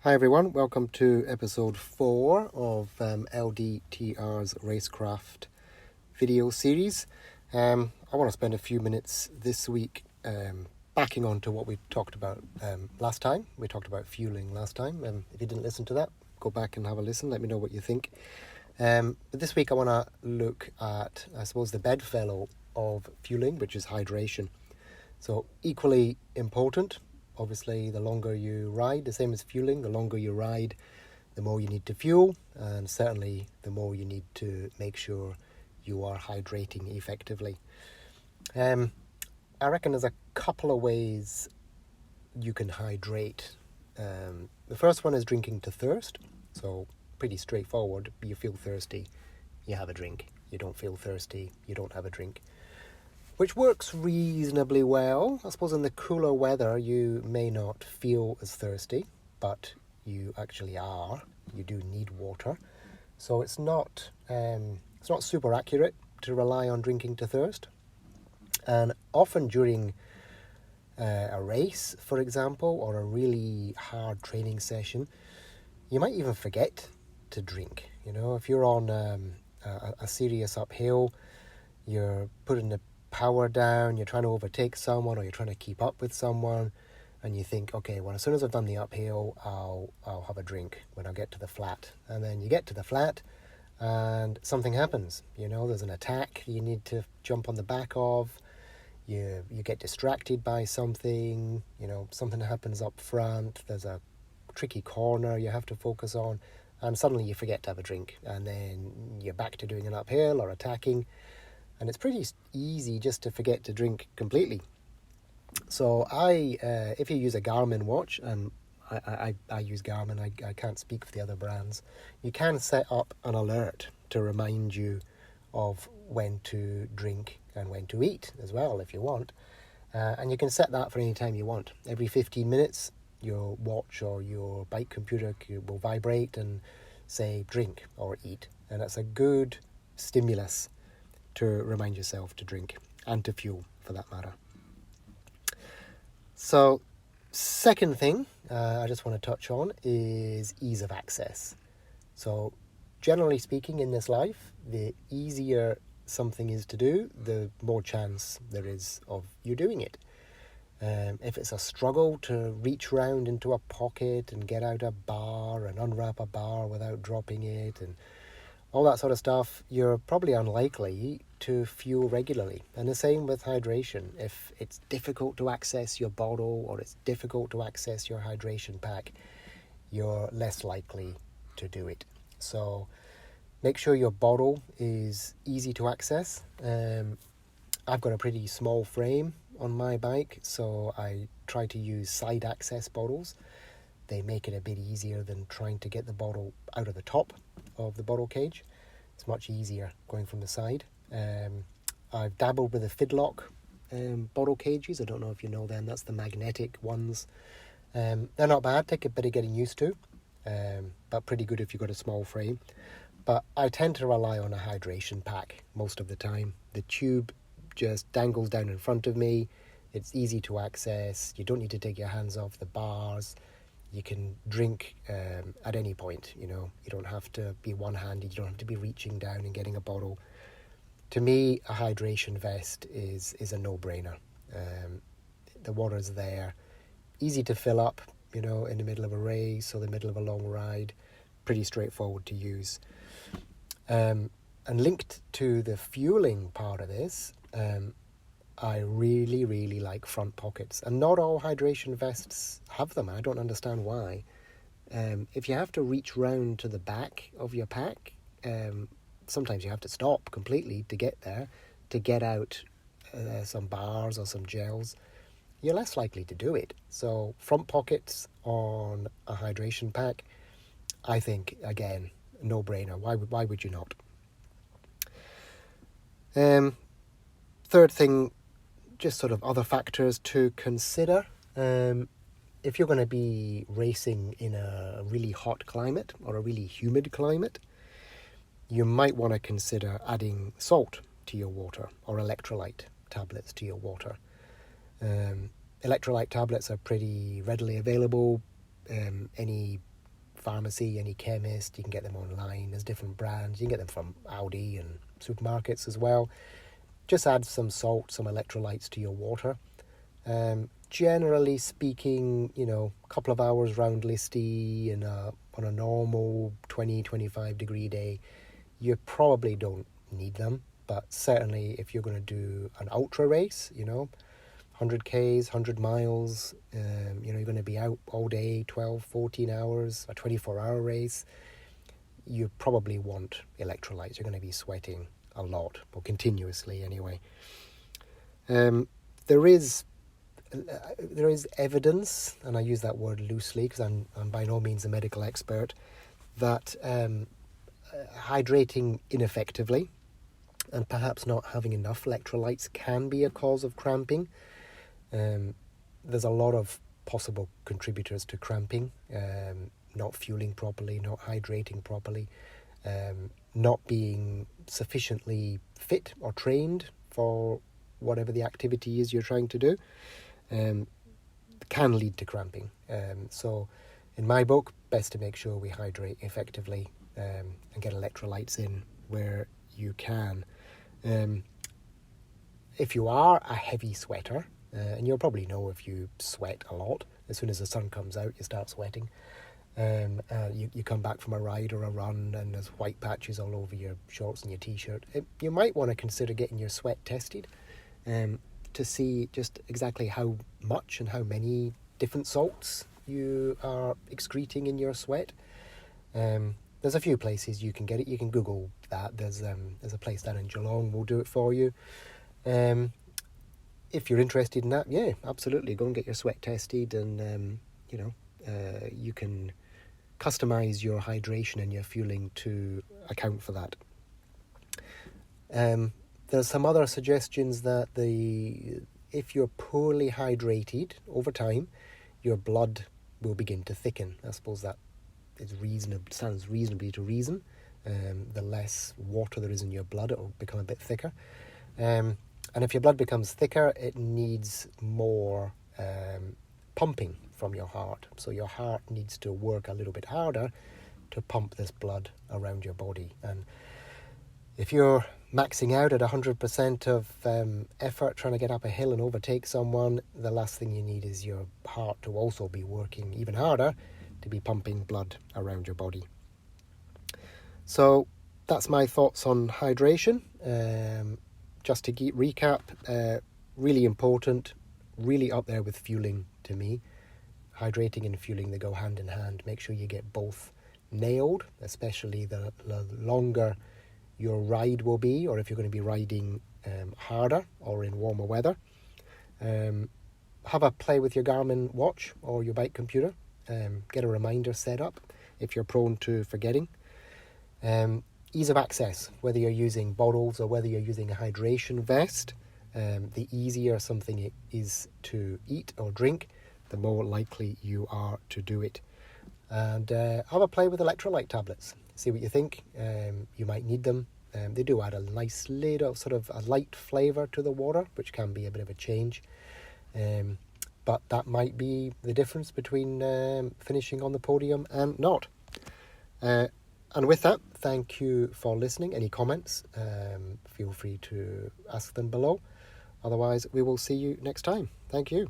Hi everyone, welcome to episode 4 of LDTR's Racecraft video series. I want to spend a few minutes this week backing on to what we talked about last time. We talked about fueling last time. If you didn't listen to that, go back and have a listen. Let me know what you think. But this week I want to look at, I suppose, the bedfellow of fueling, which is hydration. So equally important. Obviously, the longer you ride, the same as fueling, the longer you ride, the more you need to fuel, and certainly the more you need to make sure you are hydrating effectively. I reckon there's a couple of ways you can hydrate. The first one is drinking to thirst. So pretty straightforward. You feel thirsty, you have a drink. You don't feel thirsty, you don't have a drink. Which works reasonably well. I suppose in the cooler weather you may not feel as thirsty, but you actually are. You do need water. So it's not super accurate to rely on drinking to thirst. And often during a race, for example, or a really hard training session, you might even forget to drink. You know, if you're on a serious uphill, you're putting the power down, you're trying to overtake someone or you're trying to keep up with someone, and you think, okay, well, as soon as I've done the uphill, I'll have a drink when I get to the flat. And then you get to the flat and something happens. You know, there's an attack you need to jump on the back of. You get distracted by something, you know, something happens up front, there's a tricky corner you have to focus on, and suddenly you forget to have a drink, and then you're back to doing an uphill or attacking. And it's pretty easy just to forget to drink completely. So if you use a Garmin watch, and I use Garmin, I can't speak for the other brands, you can set up an alert to remind you of when to drink and when to eat as well, if you want. And you can set that for any time you want. Every 15 minutes, your watch or your bike computer will vibrate and say drink or eat. And that's a good stimulus to remind yourself to drink and to fuel, for that matter. So, second thing I just want to touch on is ease of access. So, generally speaking, in this life, the easier something is to do, the more chance there is of you doing it. If it's a struggle to reach round into a pocket and get out a bar and unwrap a bar without dropping it and all that sort of stuff, you're probably unlikely to fuel regularly. And the same with hydration. If it's difficult to access your bottle or it's difficult to access your hydration pack, you're less likely to do it. So make sure your bottle is easy to access. I've got a pretty small frame on my bike, so I try to use side access bottles. They make it a bit easier than trying to get the bottle out of the top of the bottle cage. It's much easier going from the side. I've dabbled with the Fidlock bottle cages. I don't know if you know them. That's the magnetic ones. They're not bad. Take a bit of getting used to, but pretty good if you've got a small frame. But I tend to rely on a hydration pack most of the time. The tube just dangles down in front of me. It's easy to access. You don't need to take your hands off the bars. You can drink at any point, you know. You don't have to be one-handed. You don't have to be reaching down and getting a bottle. To me, a hydration vest is a no-brainer. The water's there. Easy to fill up, you know, in the middle of a race or the middle of a long ride. Pretty straightforward to use. And linked to the fueling part of this, I really, really like front pockets. And not all hydration vests have them. I don't understand why. If you have to reach round to the back of your pack, sometimes you have to stop completely to get there, to get out some bars or some gels. You're less likely to do it. So front pockets on a hydration pack, I think, again, no-brainer. Why would you not? Third thing, just sort of other factors to consider. If you're going to be racing in a really hot climate or a really humid climate, you might want to consider adding salt to your water or electrolyte tablets to your water. Electrolyte tablets are pretty readily available. Any pharmacy, any chemist. You can get them online. There's different brands. You can get them from Aldi and supermarkets as well. Just add some salt, some electrolytes to your water. Generally speaking, a couple of hours round Listy on a normal 20-25 degree day, you probably don't need them. But certainly if you're going to do an ultra race, 100 Ks, 100 miles, you're going to be out all day, 12, 14 hours, a 24-hour race, you probably want electrolytes. You're going to be sweating a lot, or continuously anyway. There is evidence, and I use that word loosely because I'm by no means a medical expert, that hydrating ineffectively and perhaps not having enough electrolytes can be a cause of cramping. There's a lot of possible contributors to cramping: not fueling properly, not hydrating properly, not being sufficiently fit or trained for whatever the activity is you're trying to do, can lead to cramping. So in my book, best to make sure we hydrate effectively and get electrolytes in where you can. If you are a heavy sweater, and you'll probably know if you sweat a lot, as soon as the sun comes out, you start sweating. You come back from a ride or a run and there's white patches all over your shorts and your t-shirt. You might want to consider getting your sweat tested to see just exactly how much and how many different salts you are excreting in your sweat. There's a few places you can get it. You can Google that. There's a place down in Geelong will do it for you. If you're interested in that, yeah, absolutely, go and get your sweat tested, and you can customize your hydration and your fueling to account for that. There's some other suggestions that if you're poorly hydrated over time, your blood will begin to thicken. I suppose that sounds reasonably to reason. The less water there is in your blood, it will become a bit thicker. And if your blood becomes thicker, it needs more pumping from your heart. So your heart needs to work a little bit harder to pump this blood around your body. And if you're maxing out at 100% of effort trying to get up a hill and overtake someone, the last thing you need is your heart to also be working even harder to be pumping blood around your body. So that's my thoughts on hydration. Just to recap, really important, really up there with fueling to me. Hydrating and fueling, they go hand in hand. Make sure you get both nailed, especially the longer your ride will be, or if you're going to be riding harder or in warmer weather. Have a play with your Garmin watch or your bike computer. Get a reminder set up if you're prone to forgetting. Ease of access, whether you're using bottles or whether you're using a hydration vest, the easier something is to eat or drink, the more likely you are to do it. And have a play with electrolyte tablets. See what you think. You might need them. They do add a nice little sort of a light flavour to the water, which can be a bit of a change. But that might be the difference between finishing on the podium and not. And with that, thank you for listening. Any comments, feel free to ask them below. Otherwise, we will see you next time. Thank you.